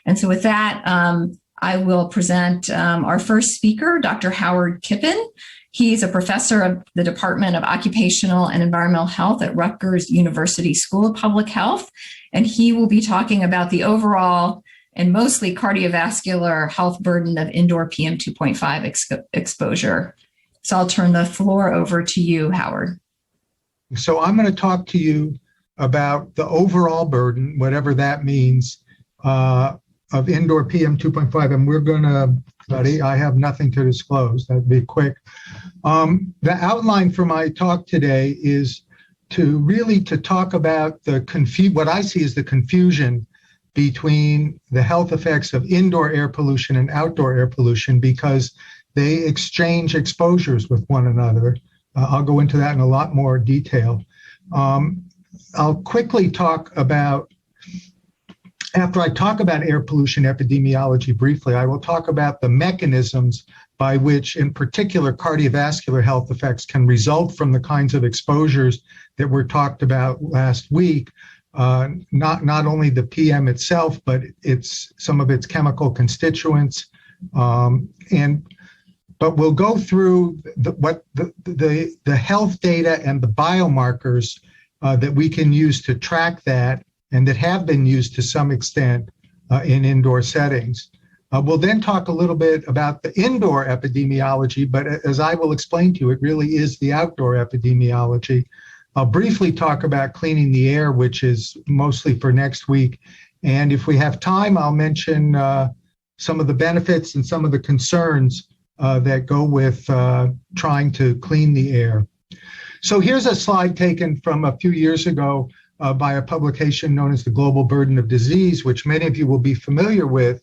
And so with that, I will present our first speaker, Dr. Howard Kipen. He's a professor of the Department of Occupational and Environmental Health at Rutgers University School of Public Health. And he will be talking about the overall and mostly cardiovascular health burden of indoor PM 2.5 exposure. So I'll turn the floor over to you, Howard. So I'm going to talk to you about the overall burden, whatever that means, of indoor PM 2.5. And we're going to, buddy, I have nothing to disclose. That'd be quick. The outline for my talk today is to talk about what I see as the confusion between the health effects of indoor air pollution and outdoor air pollution, because they exchange exposures with one another. I'll go into that in a lot more detail. I'll quickly talk about, after I talk about air pollution epidemiology briefly, I will talk about the mechanisms by which, in particular, cardiovascular health effects can result from the kinds of exposures that were talked about last week. Not only the PM itself, but some of its chemical constituents. But we'll go through the health data and the biomarkers that we can use to track that, and that have been used to some extent in indoor settings. We'll then talk a little bit about the indoor epidemiology, but as I will explain to you, it really is the outdoor epidemiology. I'll briefly talk about cleaning the air, which is mostly for next week. And if we have time, I'll mention some of the benefits and some of the concerns that go with trying to clean the air. So here's a slide taken from a few years ago by a publication known as the Global Burden of Disease, which many of you will be familiar with.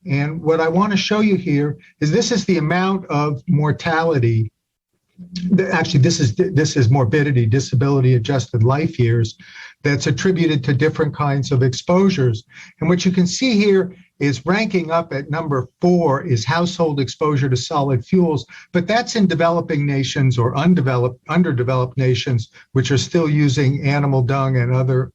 And what I want to show you here is this is the amount of mortality. Actually, this is morbidity, disability adjusted life years, that's attributed to different kinds of exposures. And what you can see here is ranking up at number 4 is household exposure to solid fuels, but that's in developing nations or underdeveloped nations, which are still using animal dung and other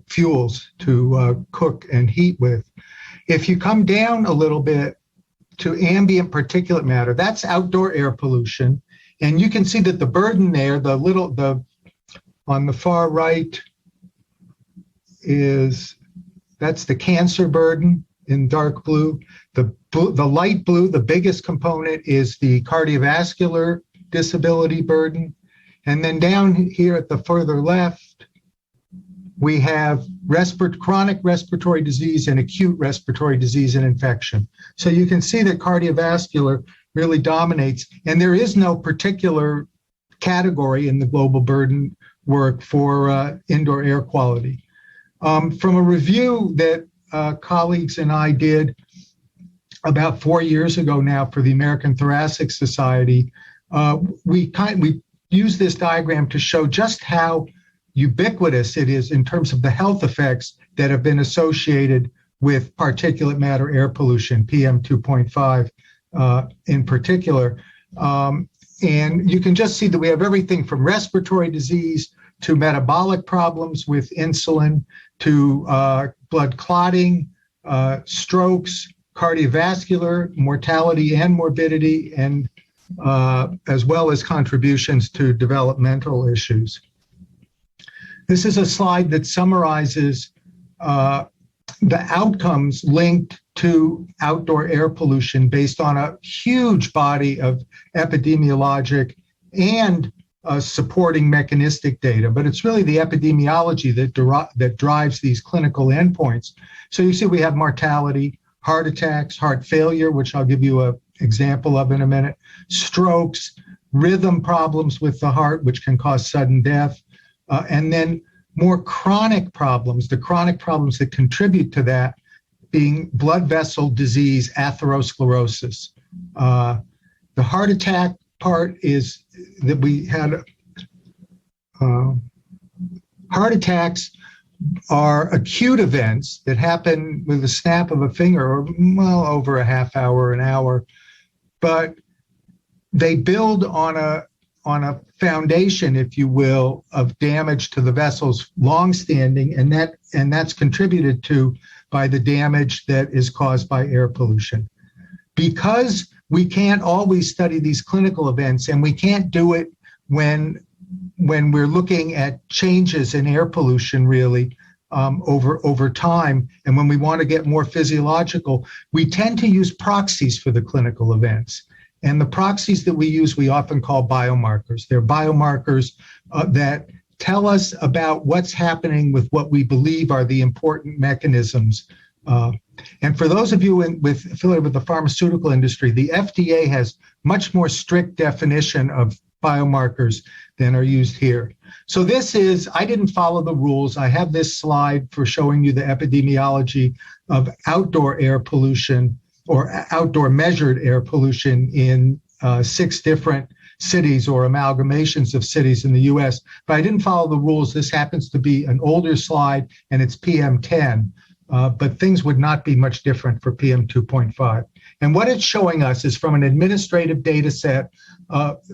fuels to cook and heat with. If you come down a little bit to ambient particulate matter, that's outdoor air pollution. And you can see that the burden there, on the far right that's the cancer burden in dark blue. The light blue, the biggest component, is the cardiovascular disability burden. And then down here at the further left, we have chronic respiratory disease and acute respiratory disease and infection. So you can see that cardiovascular really dominates, and there is no particular category in the global burden work for indoor air quality. From a review that colleagues and I did about 4 years ago now for the American Thoracic Society, we used this diagram to show just how ubiquitous it is in terms of the health effects that have been associated with particulate matter air pollution, PM 2.5 in particular. And you can just see that we have everything from respiratory disease to metabolic problems with insulin, to blood clotting, strokes, cardiovascular mortality and morbidity, and as well as contributions to developmental issues. This is a slide that summarizes the outcomes linked to outdoor air pollution based on a huge body of epidemiologic and supporting mechanistic data, but it's really the epidemiology that drives these clinical endpoints. So you see we have mortality, heart attacks, heart failure, which I'll give you an example of in a minute, strokes, rhythm problems with the heart, which can cause sudden death, and then more chronic problems, the chronic problems that contribute to that being blood vessel disease, atherosclerosis. The heart attack part is that we had heart attacks are acute events that happen with a snap of a finger or well over a half hour, an hour, but they build on on a foundation, if you will, of damage to the vessels longstanding, and that's contributed to by the damage that is caused by air pollution. Because we can't always study these clinical events, and we can't do it when we're looking at changes in air pollution really over time, and when we want to get more physiological, we tend to use proxies for the clinical events. And the proxies that we use, we often call biomarkers. They're biomarkers that tell us about what's happening with what we believe are the important mechanisms. And for those of you affiliated with the pharmaceutical industry, the FDA has much more strict definition of biomarkers than are used here. So this is, I didn't follow the rules. I have this slide for showing you the epidemiology of outdoor air pollution or outdoor measured air pollution in 6 different cities or amalgamations of cities in the US, but I didn't follow the rules. This happens to be an older slide and it's PM10, but things would not be much different for PM 2.5. And what it's showing us is from an administrative data set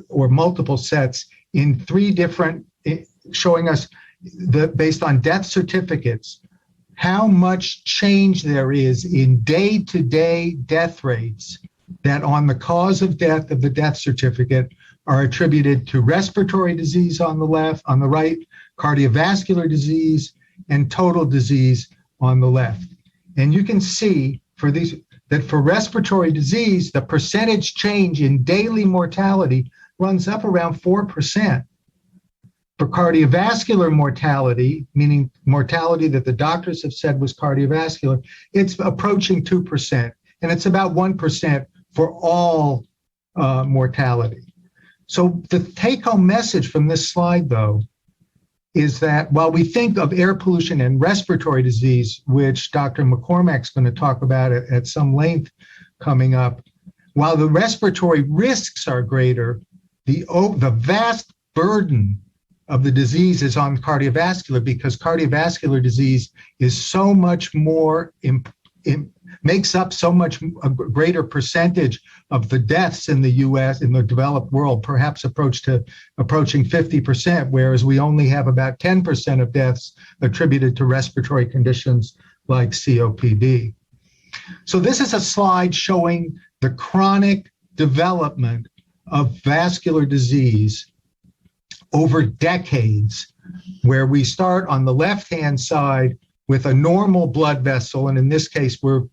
or multiple sets in 3 different, showing us based on death certificates, how much change there is in day-to-day death rates that on the cause of death of the death certificate are attributed to respiratory disease on the left, on the right, cardiovascular disease, and total disease on the left. And you can see for these that for respiratory disease, the percentage change in daily mortality runs up around 4%. For cardiovascular mortality, meaning mortality that the doctors have said was cardiovascular, it's approaching 2%, and it's about 1% for all mortality. So the take-home message from this slide, though, is that while we think of air pollution and respiratory disease, which Dr. McCormack's going to talk about at some length coming up, while the respiratory risks are greater, the vast burden of the disease is on cardiovascular, because cardiovascular disease is so much more, makes up so much a greater percentage of the deaths in the US, in the developed world, perhaps approaching 50%, whereas we only have about 10% of deaths attributed to respiratory conditions like COPD. So this is a slide showing the chronic development of vascular disease over decades, where we start on the left-hand side with a normal blood vessel, and in this case, we're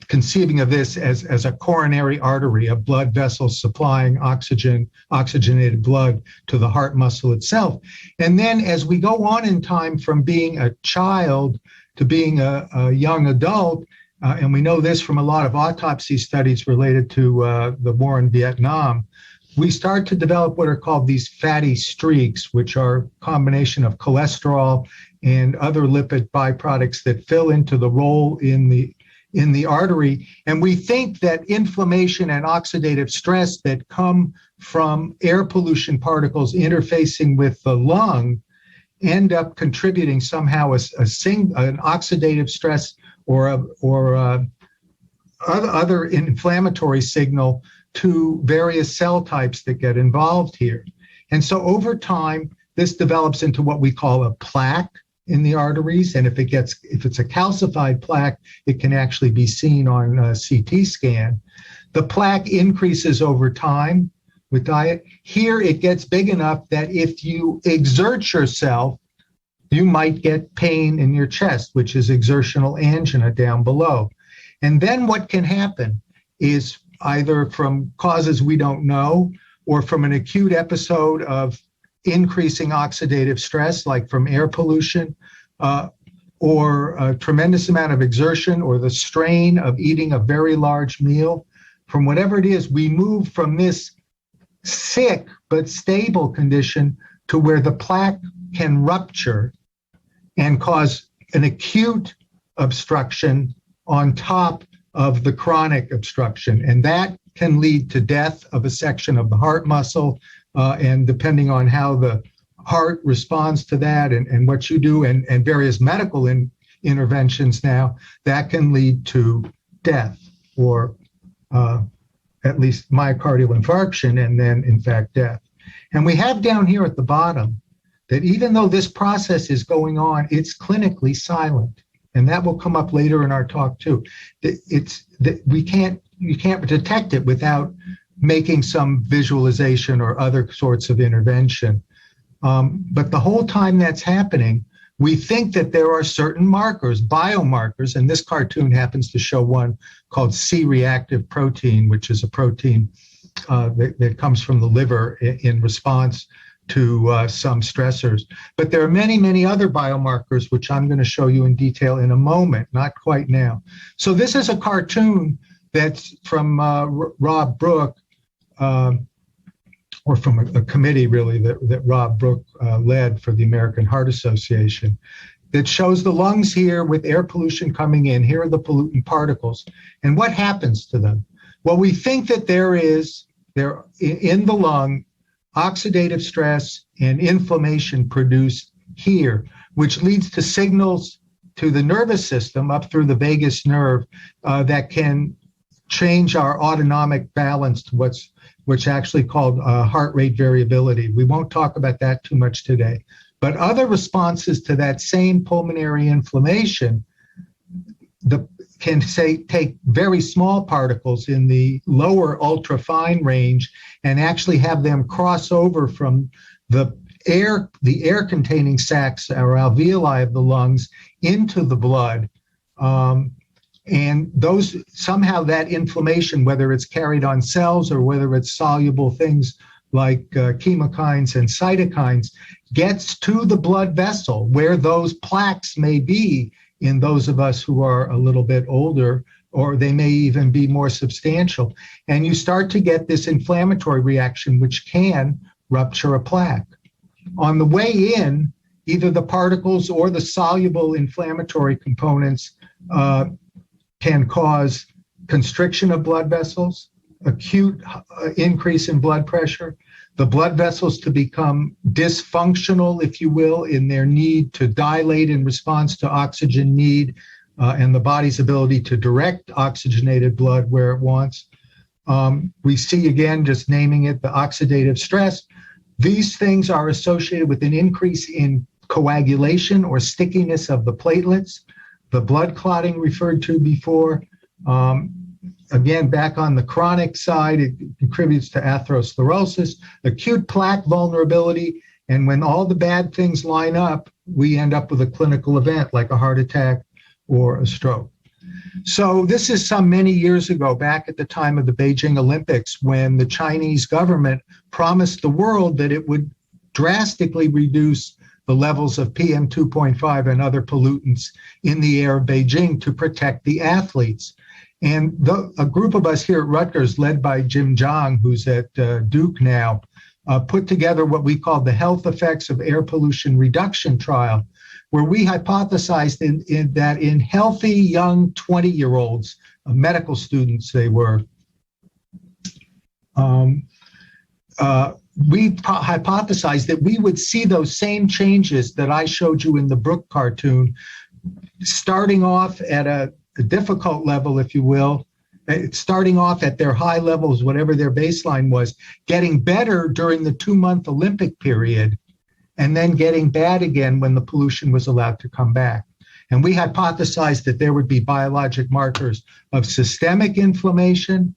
conceiving of this as a coronary artery, a blood vessel supplying oxygenated blood to the heart muscle itself. And then as we go on in time from being a child to being a young adult, and we know this from a lot of autopsy studies related to the war in Vietnam, we start to develop what are called these fatty streaks, which are a combination of cholesterol and other lipid byproducts that fill into the role in the artery. And we think that inflammation and oxidative stress that come from air pollution particles interfacing with the lung end up contributing somehow an oxidative stress or other inflammatory signal to various cell types that get involved here. And so over time, this develops into what we call a plaque in the arteries. And if it's a calcified plaque, it can actually be seen on a CT scan. The plaque increases over time with diet. Here it gets big enough that if you exert yourself, you might get pain in your chest, which is exertional angina down below. And then what can happen is either from causes we don't know or from an acute episode of increasing oxidative stress, like from air pollution, or a tremendous amount of exertion or the strain of eating a very large meal. From whatever it is, we move from this sick but stable condition to where the plaque can rupture and cause an acute obstruction on top of the chronic obstruction. And that can lead to death of a section of the heart muscle. And depending on how the heart responds to that and what you do and various medical interventions now, that can lead to death or at least myocardial infarction, and then, in fact, death. And we have down here at the bottom that even though this process is going on, it's clinically silent. And that will come up later in our talk too. You can't detect it without making some visualization or other sorts of intervention. But the whole time that's happening, we think that there are certain markers, biomarkers, and this cartoon happens to show one called C-reactive protein, which is a protein that comes from the liver in response to some stressors. But there are many, many other biomarkers, which I'm going to show you in detail in a moment, not quite now. So this is a cartoon that's from Rob Brook, or from a committee, really, that Rob Brook led for the American Heart Association, that shows the lungs here with air pollution coming in. Here are the pollutant particles. And what happens to them? Well, we think that there in the lung, oxidative stress and inflammation produced here, which leads to signals to the nervous system up through the vagus nerve that can change our autonomic balance to what's actually called heart rate variability. We won't talk about that too much today. But other responses to that same pulmonary inflammation can take very small particles in the lower ultrafine range and actually have them cross over from the air containing sacs or alveoli of the lungs into the blood. And those, somehow that inflammation, whether it's carried on cells or whether it's soluble things like chemokines and cytokines, gets to the blood vessel where those plaques may be in those of us who are a little bit older, or they may even be more substantial. And you start to get this inflammatory reaction, which can rupture a plaque. On the way in, either the particles or the soluble inflammatory components can cause constriction of blood vessels, acute increase in blood pressure, the blood vessels to become dysfunctional, if you will, in their need to dilate in response to oxygen need and the body's ability to direct oxygenated blood where it wants. We see, again, just naming it, the oxidative stress. These things are associated with an increase in coagulation or stickiness of the platelets, the blood clotting referred to before. Again, back on the chronic side, it contributes to atherosclerosis, acute plaque vulnerability, and when all the bad things line up, we end up with a clinical event like a heart attack or a stroke. So this is some many years ago, back at the time of the Beijing Olympics, when the Chinese government promised the world that it would drastically reduce the levels of PM 2.5 and other pollutants in the air of Beijing to protect the athletes. And a group of us here at Rutgers, led by Jim Zhang, who's at Duke now, put together what we called the Health Effects of Air Pollution Reduction Trial, where we hypothesized that in healthy young 20-year-olds, medical students they were, we hypothesized that we would see those same changes that I showed you in the Brook cartoon, starting off at a difficult level, if you will, starting off at their high levels, whatever their baseline was, getting better during the 2-month Olympic period, and then getting bad again when the pollution was allowed to come back. And we hypothesized that there would be biologic markers of systemic inflammation,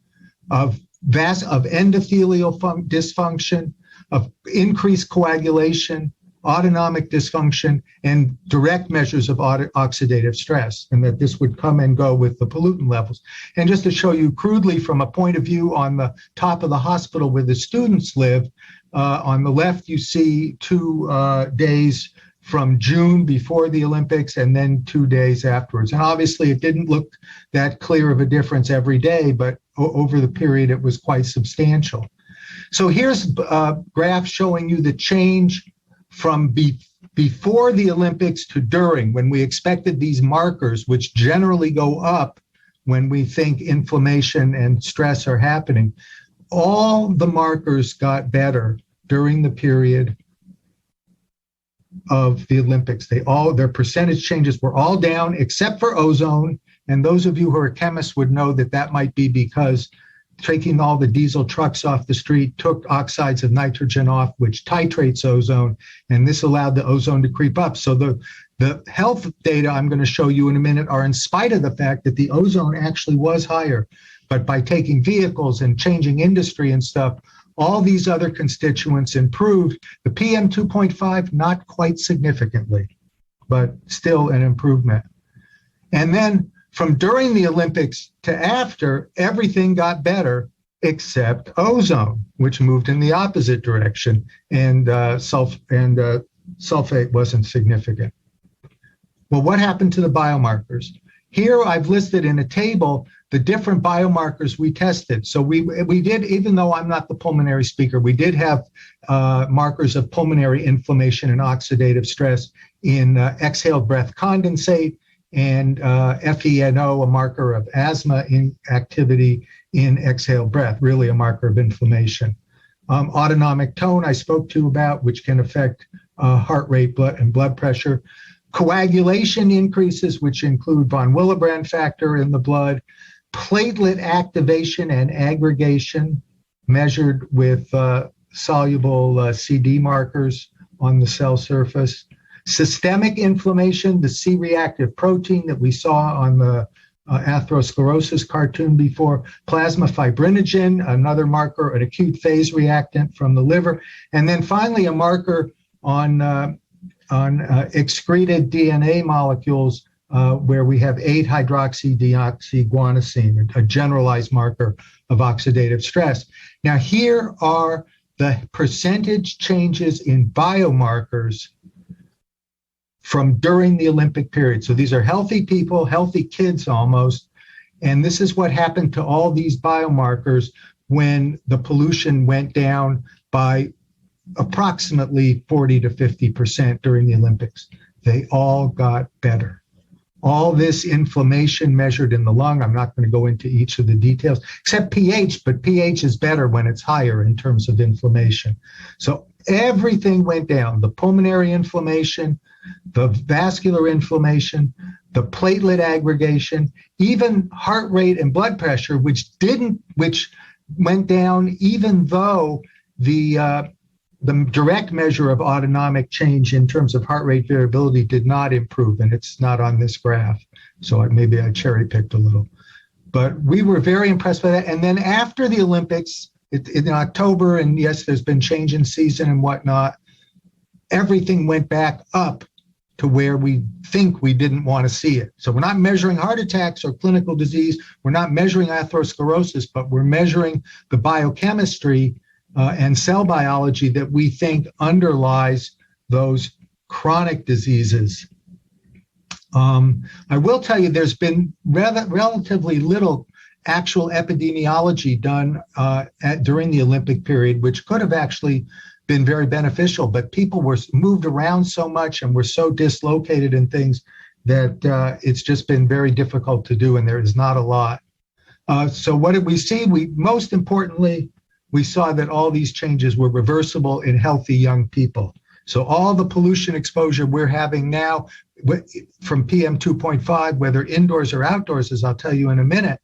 of endothelial dysfunction, of increased coagulation, autonomic dysfunction, and direct measures of oxidative stress, and that this would come and go with the pollutant levels. And just to show you crudely from a point of view on the top of the hospital where the students live, on the left you see 2 days from June before the Olympics and then 2 days afterwards. And obviously it didn't look that clear of a difference every day, but over the period it was quite substantial. So here's a graph showing you the change from before the Olympics to during, when we expected these markers, which generally go up when we think inflammation and stress are happening. All the markers got better during the period of the Olympics. Their percentage changes were all down except for ozone. And those of you who are chemists would know that that might be because taking all the diesel trucks off the street, took oxides of nitrogen off, which titrates ozone, and this allowed the ozone to creep up. So the health data I'm going to show you in a minute are in spite of the fact that the ozone actually was higher. But by taking vehicles and changing industry and stuff, all these other constituents improved. The PM 2.5, not quite significantly, but still an improvement. And then from during the Olympics to after, everything got better except ozone, which moved in the opposite direction, and sulfate wasn't significant. Well, what happened to the biomarkers? Here I've listed in a table the different biomarkers we tested. So we did, even though I'm not the pulmonary speaker, we did have markers of pulmonary inflammation and oxidative stress in exhaled breath condensate, and FeNO, a marker of asthma activity in exhaled breath, really a marker of inflammation. Autonomic tone I spoke to about, which can affect heart rate and blood pressure. Coagulation increases, which include von Willebrand factor in the blood. Platelet activation and aggregation measured with soluble CD markers on the cell surface. Systemic inflammation, the C-reactive protein that we saw on the atherosclerosis cartoon before. Plasma fibrinogen, another marker, an acute phase reactant from the liver. And then finally, a marker on excreted DNA molecules where we have 8-hydroxydeoxyguanosine, a generalized marker of oxidative stress. Now, here are the percentage changes in biomarkers from during the Olympic period. So these are healthy people, healthy kids almost, and this is what happened to all these biomarkers when the pollution went down by approximately 40 to 50% during the Olympics. They all got better. All this inflammation measured in the lung, I'm not going to go into each of the details, except pH, but pH is better when it's higher in terms of inflammation. So everything went down, the pulmonary inflammation, the vascular inflammation, the platelet aggregation, even heart rate and blood pressure, which went down even though the direct measure of autonomic change in terms of heart rate variability did not improve, and it's not on this graph, so maybe I cherry-picked a little. But we were very impressed by that. And then after the Olympics, in October, and yes, there's been change in season and whatnot, everything went back up to where we think we didn't want to see it. So we're not measuring heart attacks or clinical disease, we're not measuring atherosclerosis, but we're measuring the biochemistry and cell biology that we think underlies those chronic diseases. I will tell you there's been relatively little actual epidemiology done during the Olympic period, which could have actually been very beneficial, but people were moved around so much and were so dislocated in things that it's just been very difficult to do, and there is not a lot. So what did we see? Most importantly, we saw that all these changes were reversible in healthy young people. So all the pollution exposure we're having now from PM 2.5, whether indoors or outdoors, as I'll tell you in a minute,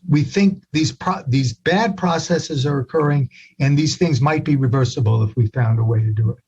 we think these bad processes are occurring, and these things might be reversible if we found a way to do it.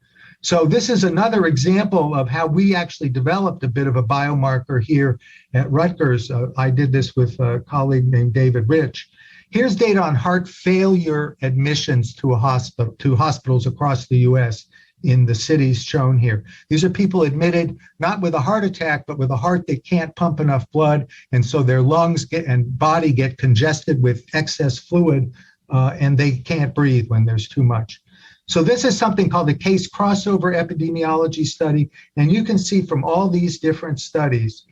So this is another example of how we actually developed a bit of a biomarker here at Rutgers. I did this with a colleague named David Rich. Here's data on heart failure admissions to hospitals across the U.S. in the cities shown here. These are people admitted not with a heart attack, but with a heart that can't pump enough blood, and so their lungs and body get congested with excess fluid, and they can't breathe when there's too much. So this is something called the case crossover epidemiology study, and you can see from all these different studies,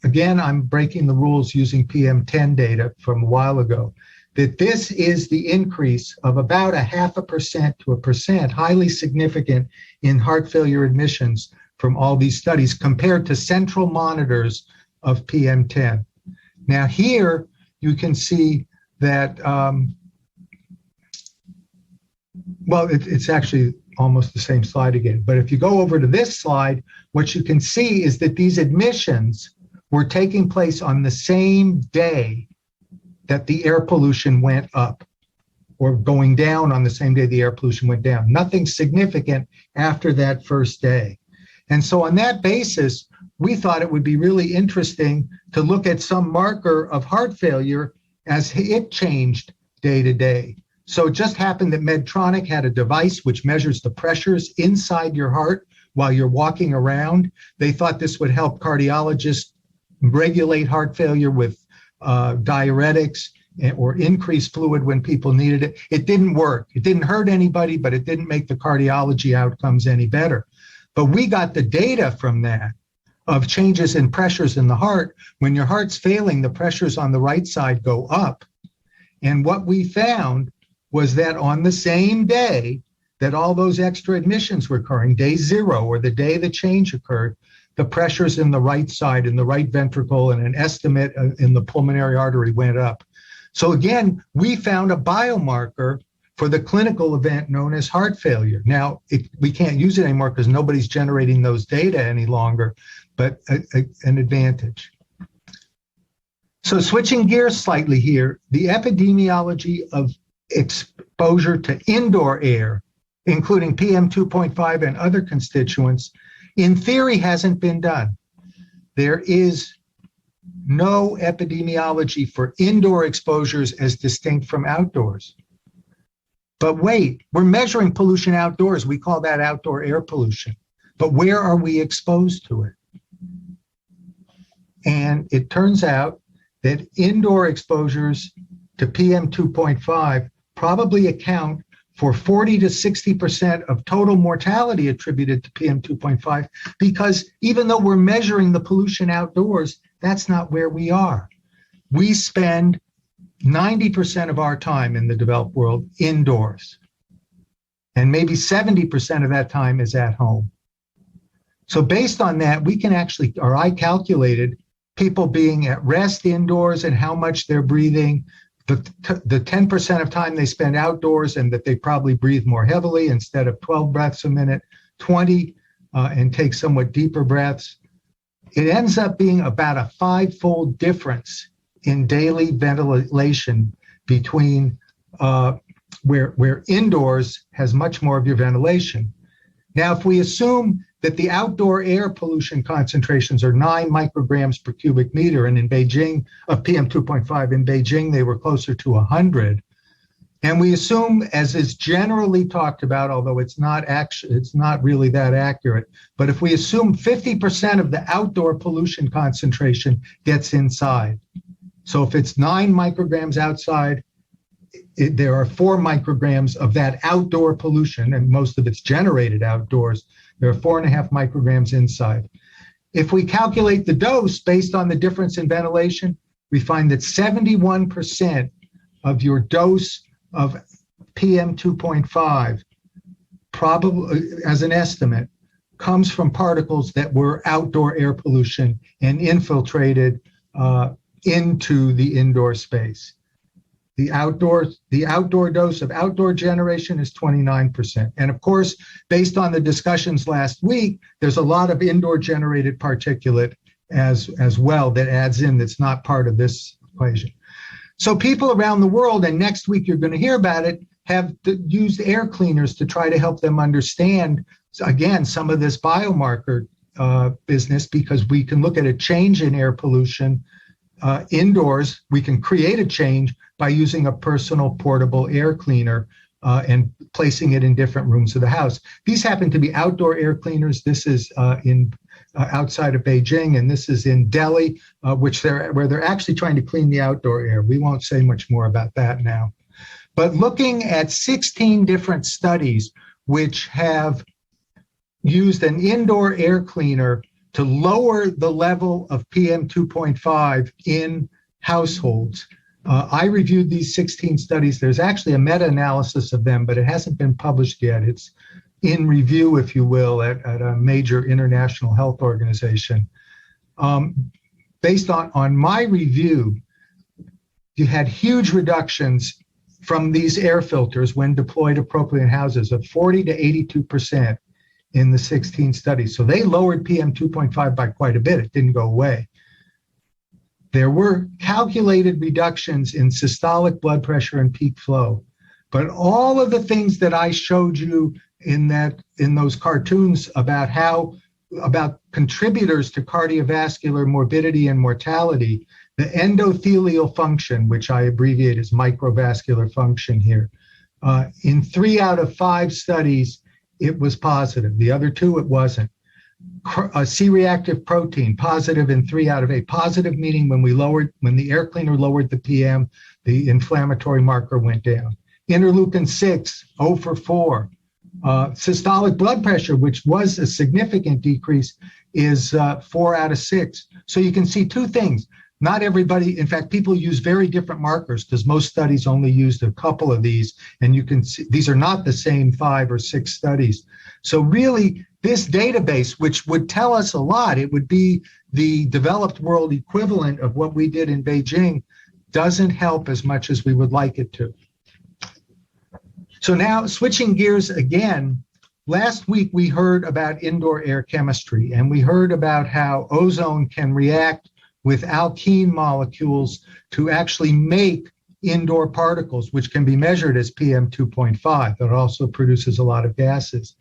again, I'm breaking the rules using PM10 data from a while ago, that this is the increase of about 0.5% to 1%, highly significant in heart failure admissions from all these studies compared to central monitors of PM10. Now here you can see that, well, it's actually almost the same slide again. But if you go over to this slide, what you can see is that these admissions were taking place on the same day that the air pollution went up or going down on the same day the air pollution went down. Nothing significant after that first day. And so on that basis, we thought it would be really interesting to look at some marker of heart failure as it changed day to day. So it just happened that Medtronic had a device which measures the pressures inside your heart while you're walking around. They thought this would help cardiologists regulate heart failure with diuretics or increase fluid when people needed it. It didn't work. It didn't hurt anybody, but it didn't make the cardiology outcomes any better. But we got the data from that of changes in pressures in the heart. When your heart's failing, the pressures on the right side go up. And what we found was that on the same day that all those extra admissions were occurring, day 0 or the day the change occurred, the pressures in the right side, in the right ventricle, and an estimate in the pulmonary artery went up. So again, we found a biomarker for the clinical event known as heart failure. Now, we can't use it anymore because nobody's generating those data any longer, but an advantage. So switching gears slightly here, the epidemiology of exposure to indoor air, including PM 2.5 and other constituents, in theory hasn't been done. There is no epidemiology for indoor exposures as distinct from outdoors. But wait, we're measuring pollution outdoors. We call that outdoor air pollution. But where are we exposed to it? And it turns out that indoor exposures to PM 2.5 probably account for 40 to 60% of total mortality attributed to PM 2.5, because even though we're measuring the pollution outdoors, that's not where we are. We spend 90% of our time in the developed world indoors, and maybe 70% of that time is at home. So based on that, we can actually, or I calculated people being at rest indoors and how much they're breathing, the 10% of time they spend outdoors and that they probably breathe more heavily instead of 12 breaths a minute, 20, and take somewhat deeper breaths. It ends up being about a 5-fold difference in daily ventilation between where indoors has much more of your ventilation. Now, if we assume that the outdoor air pollution concentrations are 9 micrograms per cubic meter, and in Beijing, of PM 2.5, in Beijing, they were closer to 100. And we assume, as is generally talked about, although it's not really that accurate, but if we assume 50% of the outdoor pollution concentration gets inside. So if it's 9 micrograms outside, there are 4 micrograms of that outdoor pollution, and most of it's generated outdoors. There are 4.5 micrograms inside. If we calculate the dose based on the difference in ventilation, we find that 71% of your dose of PM 2.5, probably as an estimate, comes from particles that were outdoor air pollution and infiltrated into the indoor space. The outdoor dose of outdoor generation is 29%. And of course, based on the discussions last week, there's a lot of indoor generated particulate as well that adds in, that's not part of this equation. So people around the world, and next week you're going to hear about it, have used air cleaners to try to help them understand, again, some of this biomarker business, because we can look at a change in air pollution indoors. We can create a change by using a personal portable air cleaner and placing it in different rooms of the house. These happen to be outdoor air cleaners. This is outside of Beijing, and this is in Delhi, where they're actually trying to clean the outdoor air. We won't say much more about that now. But looking at 16 different studies which have used an indoor air cleaner to lower the level of PM 2.5 in households. I reviewed these 16 studies. There's actually a meta-analysis of them, but it hasn't been published yet. It's in review, if you will, at a major international health organization. Based on my review, you had huge reductions from these air filters when deployed appropriately in houses of 40 to 82% in the 16 studies. So they lowered PM 2.5 by quite a bit. It didn't go away. There were calculated reductions in systolic blood pressure and peak flow, but all of the things that I showed you in those cartoons about contributors to cardiovascular morbidity and mortality, the endothelial function, which I abbreviate as microvascular function here, in 3 out of 5 studies, it was positive. The other 2, it wasn't. C-reactive protein, positive in 3 out of 8. Positive meaning when the air cleaner lowered the PM, the inflammatory marker went down. Interleukin 6, 0 for 4. Systolic blood pressure, which was a significant decrease, is 4 out of 6. So you can see 2 things. Not everybody, in fact, people use very different markers because most studies only used a couple of these, and you can see these are not the same 5 or 6 studies. So really, this database, which would tell us a lot, it would be the developed world equivalent of what we did in Beijing, doesn't help as much as we would like it to. So now, switching gears again, last week we heard about indoor air chemistry, and we heard about how ozone can react with alkene molecules to actually make indoor particles, which can be measured as PM 2.5. That also produces a lot of gases.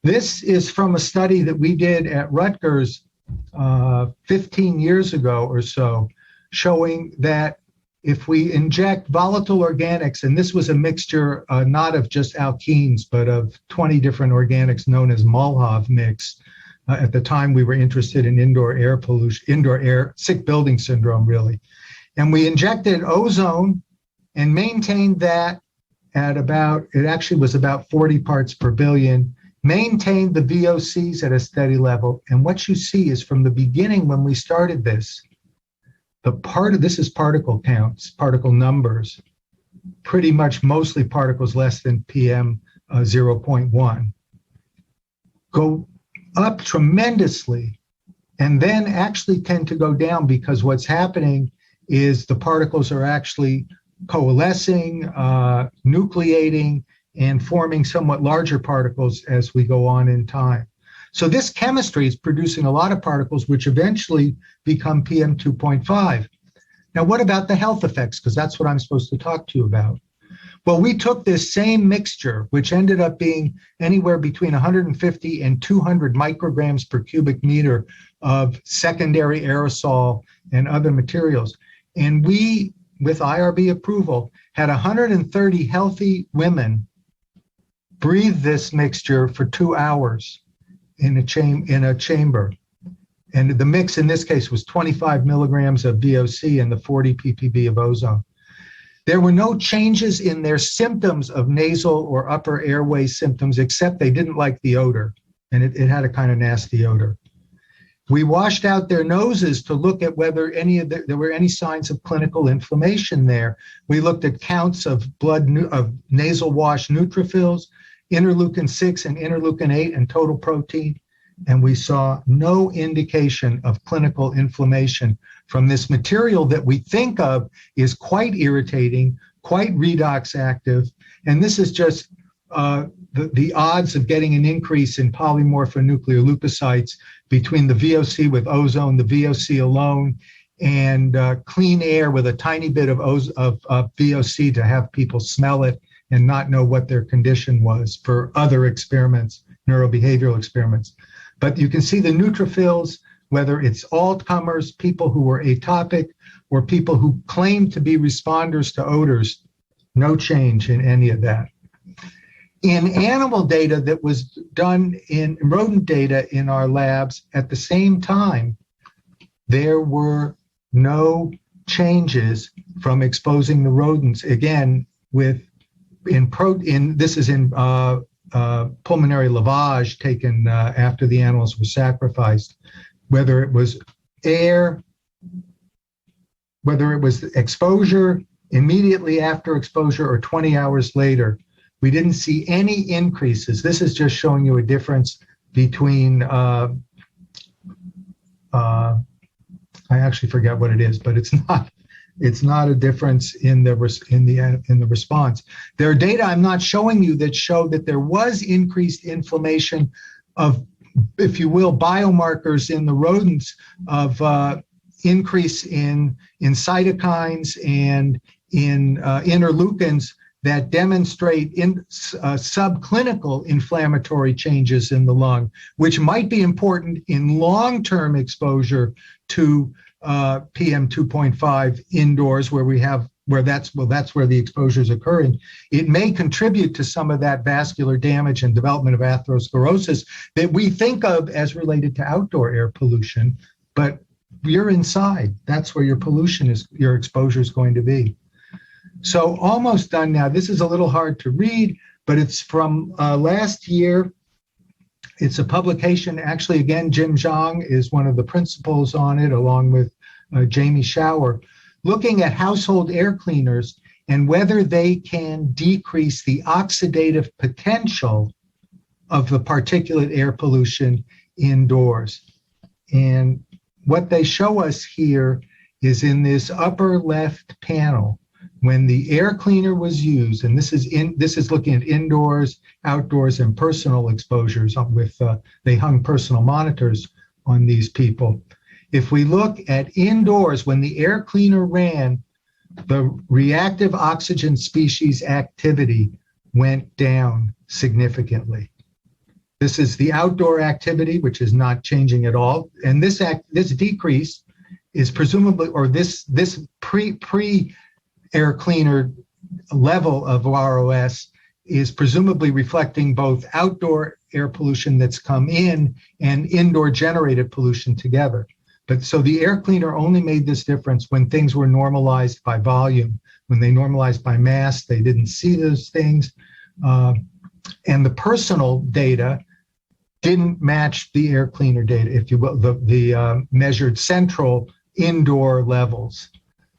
This is from a study that we did at Rutgers 15 years ago or so, showing that if we inject volatile organics, and this was a mixture not of just alkenes, but of 20 different organics known as Molhov mix. At the time, we were interested in indoor air pollution, indoor air, sick building syndrome, really. And we injected ozone and maintained that at it actually was about 40 parts per billion, maintained the VOCs at a steady level. And what you see is from the beginning when we started this, this is particle counts, particle numbers, pretty much mostly particles less than PM 0.1, go up tremendously and then actually tend to go down because what's happening is the particles are actually coalescing, nucleating, and forming somewhat larger particles as we go on in time. So this chemistry is producing a lot of particles which eventually become PM 2.5. Now, what about the health effects? Because that's what I'm supposed to talk to you about. Well, we took this same mixture, which ended up being anywhere between 150 and 200 micrograms per cubic meter of secondary aerosol and other materials. And we, with IRB approval, had 130 healthy women breathe this mixture for 2 hours in a chamber. And the mix in this case was 25 milligrams of VOC and the 40 ppb of ozone. There were no changes in their symptoms of nasal or upper airway symptoms, except they didn't like the odor, and it had a kind of nasty odor. We washed out their noses to look at whether there were any signs of clinical inflammation there. We looked at counts of of nasal wash neutrophils, interleukin 6 and interleukin 8 and total protein, and we saw no indication of clinical inflammation from this material that we think of is quite irritating, quite redox active, and this is just the odds of getting an increase in polymorphonuclear leukocytes between the VOC with ozone, the VOC alone, and clean air with a tiny bit of VOC to have people smell it and not know what their condition was for other experiments, neurobehavioral experiments. But you can see the neutrophils, whether it's all comers, people who were atopic, or people who claim to be responders to odors, no change in any of that. In animal data that was done in rodent data in our labs at the same time, there were no changes from exposing the rodents. Again, this is in pulmonary lavage taken after the animals were sacrificed, whether it was air, whether it was exposure immediately after exposure or 20 hours later. We didn't see any increases. This is just showing you a difference between, I actually forget what it is, but it's not a difference in the response. There are data I'm not showing you that show that there was increased inflammation of, if you will, biomarkers in the rodents of increase in cytokines and in interleukins that demonstrate subclinical inflammatory changes in the lung, which might be important in long-term exposure to PM 2.5 indoors, where that's where the exposure is occurring. It may contribute to some of that vascular damage and development of atherosclerosis that we think of as related to outdoor air pollution, but you're inside. That's where your exposure is going to be. So almost done now. This is a little hard to read, but it's from last year. It's a publication. Actually, again, Jim Zhang is one of the principals on it, along with Jamie Schauer, looking at household air cleaners and whether they can decrease the oxidative potential of the particulate air pollution indoors. And what they show us here is in this upper left panel, when the air cleaner was used, and this is looking at indoors, outdoors, and personal exposures with they hung personal monitors on these people. If we look at indoors, when the air cleaner ran, the reactive oxygen species activity went down significantly. This is the outdoor activity, which is not changing at all, and this decrease is presumably, or this pre air cleaner level of ROS is presumably reflecting both outdoor air pollution that's come in and indoor generated pollution together. But so the air cleaner only made this difference when things were normalized by volume. When they normalized by mass, they didn't see those things. And the personal data didn't match the air cleaner data, if you will, the measured central indoor levels.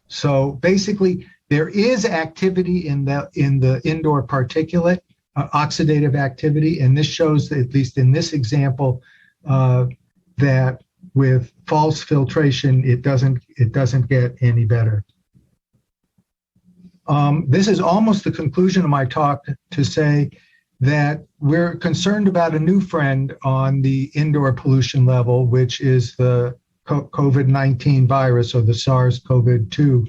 So basically, there is activity in the indoor particulate, oxidative activity, and this shows that, at least in this example, that with false filtration, it doesn't get any better. This is almost the conclusion of my talk, to say that we're concerned about a new friend on the indoor pollution level, which is the COVID-19 virus, or the SARS-CoV-2.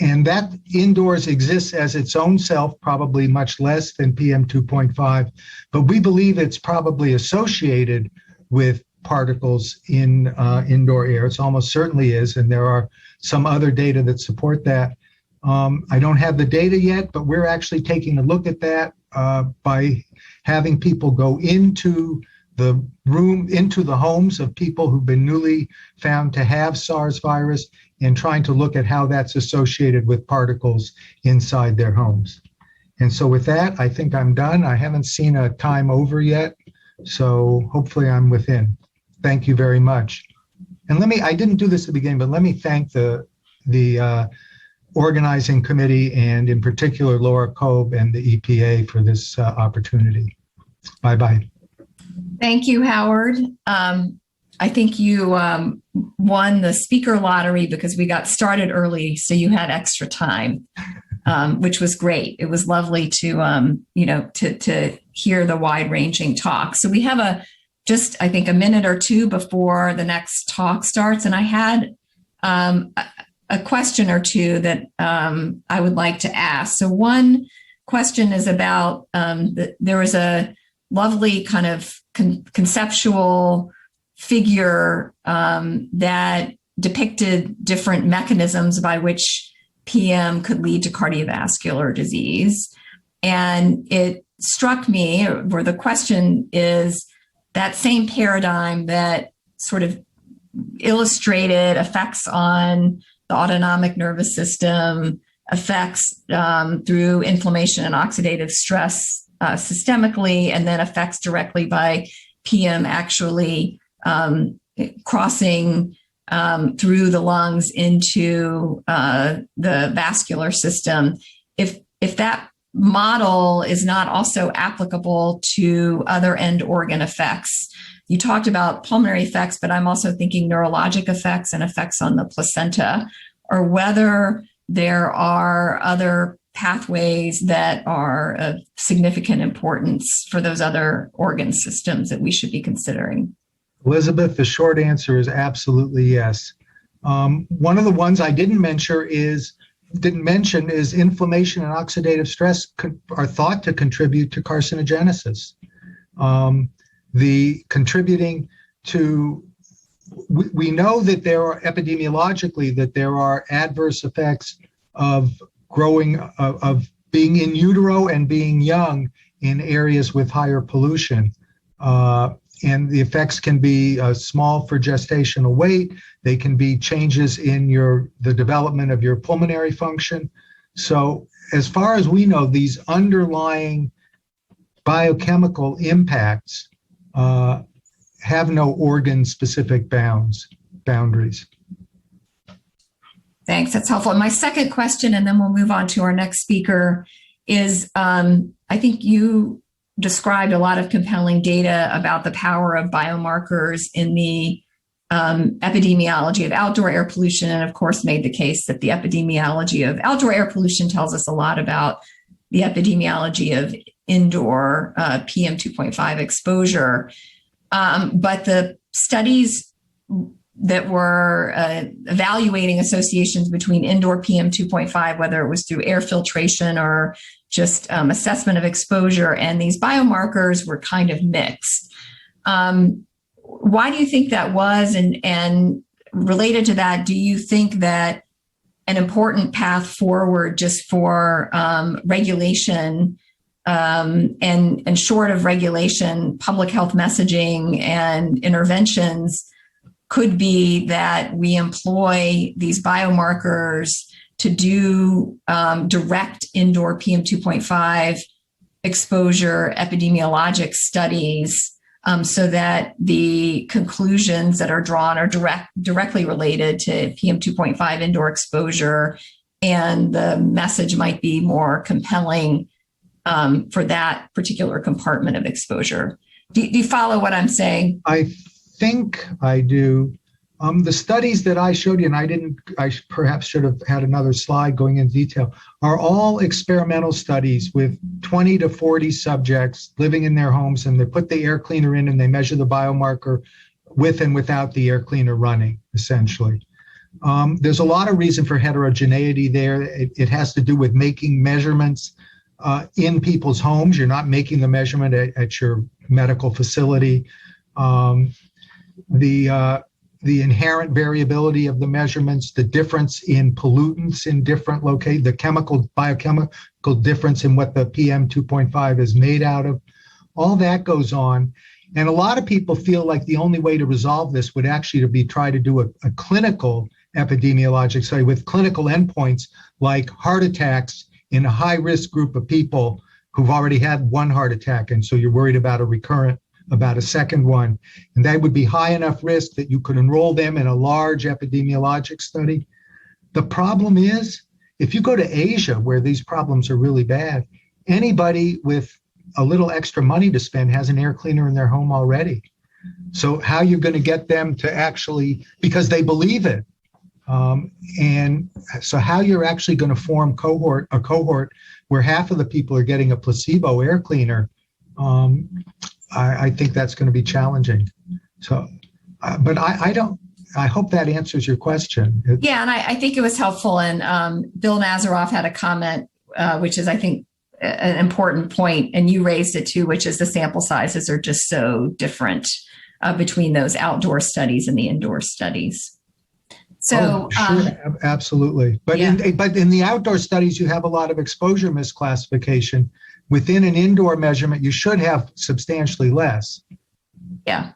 And that indoors exists as its own self, probably much less than PM 2.5, but we believe it's probably associated with particles in indoor air. It's almost certainly is, and there are some other data that support that. I don't have the data yet, but we're actually taking a look at that by having people go into the homes of people who've been newly found to have SARS virus, and trying to look at how that's associated with particles inside their homes. And so with that, I think I'm done. I haven't seen a time over yet, so hopefully I'm within. Thank you very much. And I didn't do this at the beginning, but let me thank the organizing committee, and in particular Laura Kolb and the EPA, for this opportunity. Bye-bye. Thank you, Howard. I think you won the speaker lottery because we got started early, so you had extra time, which was great. It was lovely to to hear the wide-ranging talk. So we have I think a minute or two before the next talk starts, and I had a question or two that I would like to ask. So one question is about there was a lovely kind of conceptual figure that depicted different mechanisms by which PM could lead to cardiovascular disease. And it struck me, or the question is, that same paradigm that sort of illustrated effects on the autonomic nervous system, effects through inflammation and oxidative stress systemically, and then effects directly by PM actually crossing through the lungs into the vascular system. If that model is not also applicable to other end organ effects, you talked about pulmonary effects, but I'm also thinking neurologic effects and effects on the placenta, or whether there are other pathways that are of significant importance for those other organ systems that we should be considering. Elizabeth, the short answer is absolutely yes. One of the ones I didn't mention is inflammation and oxidative stress are thought to contribute to carcinogenesis. The contributing to, we know that there are epidemiologically that there are adverse effects of being in utero and being young in areas with higher pollution. And the effects can be small for gestational weight. They can be changes in the development of your pulmonary function. So as far as we know, these underlying biochemical impacts have no organ-specific boundaries. Thanks, that's helpful. And my second question, and then we'll move on to our next speaker, is I think you described a lot of compelling data about the power of biomarkers in the epidemiology of outdoor air pollution, and of course made the case that the epidemiology of outdoor air pollution tells us a lot about the epidemiology of indoor PM 2.5 exposure. But the studies that were evaluating associations between indoor PM 2.5, whether it was through air filtration or just assessment of exposure, and these biomarkers were kind of mixed. Why do you think that was? And related to that, do you think that an important path forward just for regulation and short of regulation, public health messaging and interventions could be that we employ these biomarkers to do direct indoor PM 2.5 exposure epidemiologic studies so that the conclusions that are drawn are directly related to PM 2.5 indoor exposure, and the message might be more compelling for that particular compartment of exposure. Do you follow what I'm saying? I think I do. The studies that I showed you, and I perhaps should have had another slide going into detail, are all experimental studies with 20 to 40 subjects living in their homes, and they put the air cleaner in and they measure the biomarker with and without the air cleaner running, essentially. There's a lot of reason for heterogeneity there. It has to do with making measurements in people's homes. You're not making the measurement at your medical facility. The inherent variability of the measurements, the difference in pollutants in different locations, the biochemical difference in what the PM 2.5 is made out of, all that goes on. And a lot of people feel like the only way to resolve this would actually be try to do a clinical epidemiologic study with clinical endpoints like heart attacks in a high-risk group of people who've already had one heart attack, and so you're worried about a second one, and that would be high enough risk that you could enroll them in a large epidemiologic study. The problem is, if you go to Asia, where these problems are really bad, anybody with a little extra money to spend has an air cleaner in their home already. So how you're going to get them to actually, because they believe it, and so how you're actually going to form a cohort where half of the people are getting a placebo air cleaner, I think that's going to be challenging. So, but I hope that answers your question. Yeah, and I think it was helpful. And Bill Nazaroff had a comment, which is, I think, an important point, and you raised it too, which is the sample sizes are just so different between those outdoor studies and the indoor studies. So, sure, absolutely. But yeah. in the outdoor studies, you have a lot of exposure misclassification. Within an indoor measurement, you should have substantially less. Yeah.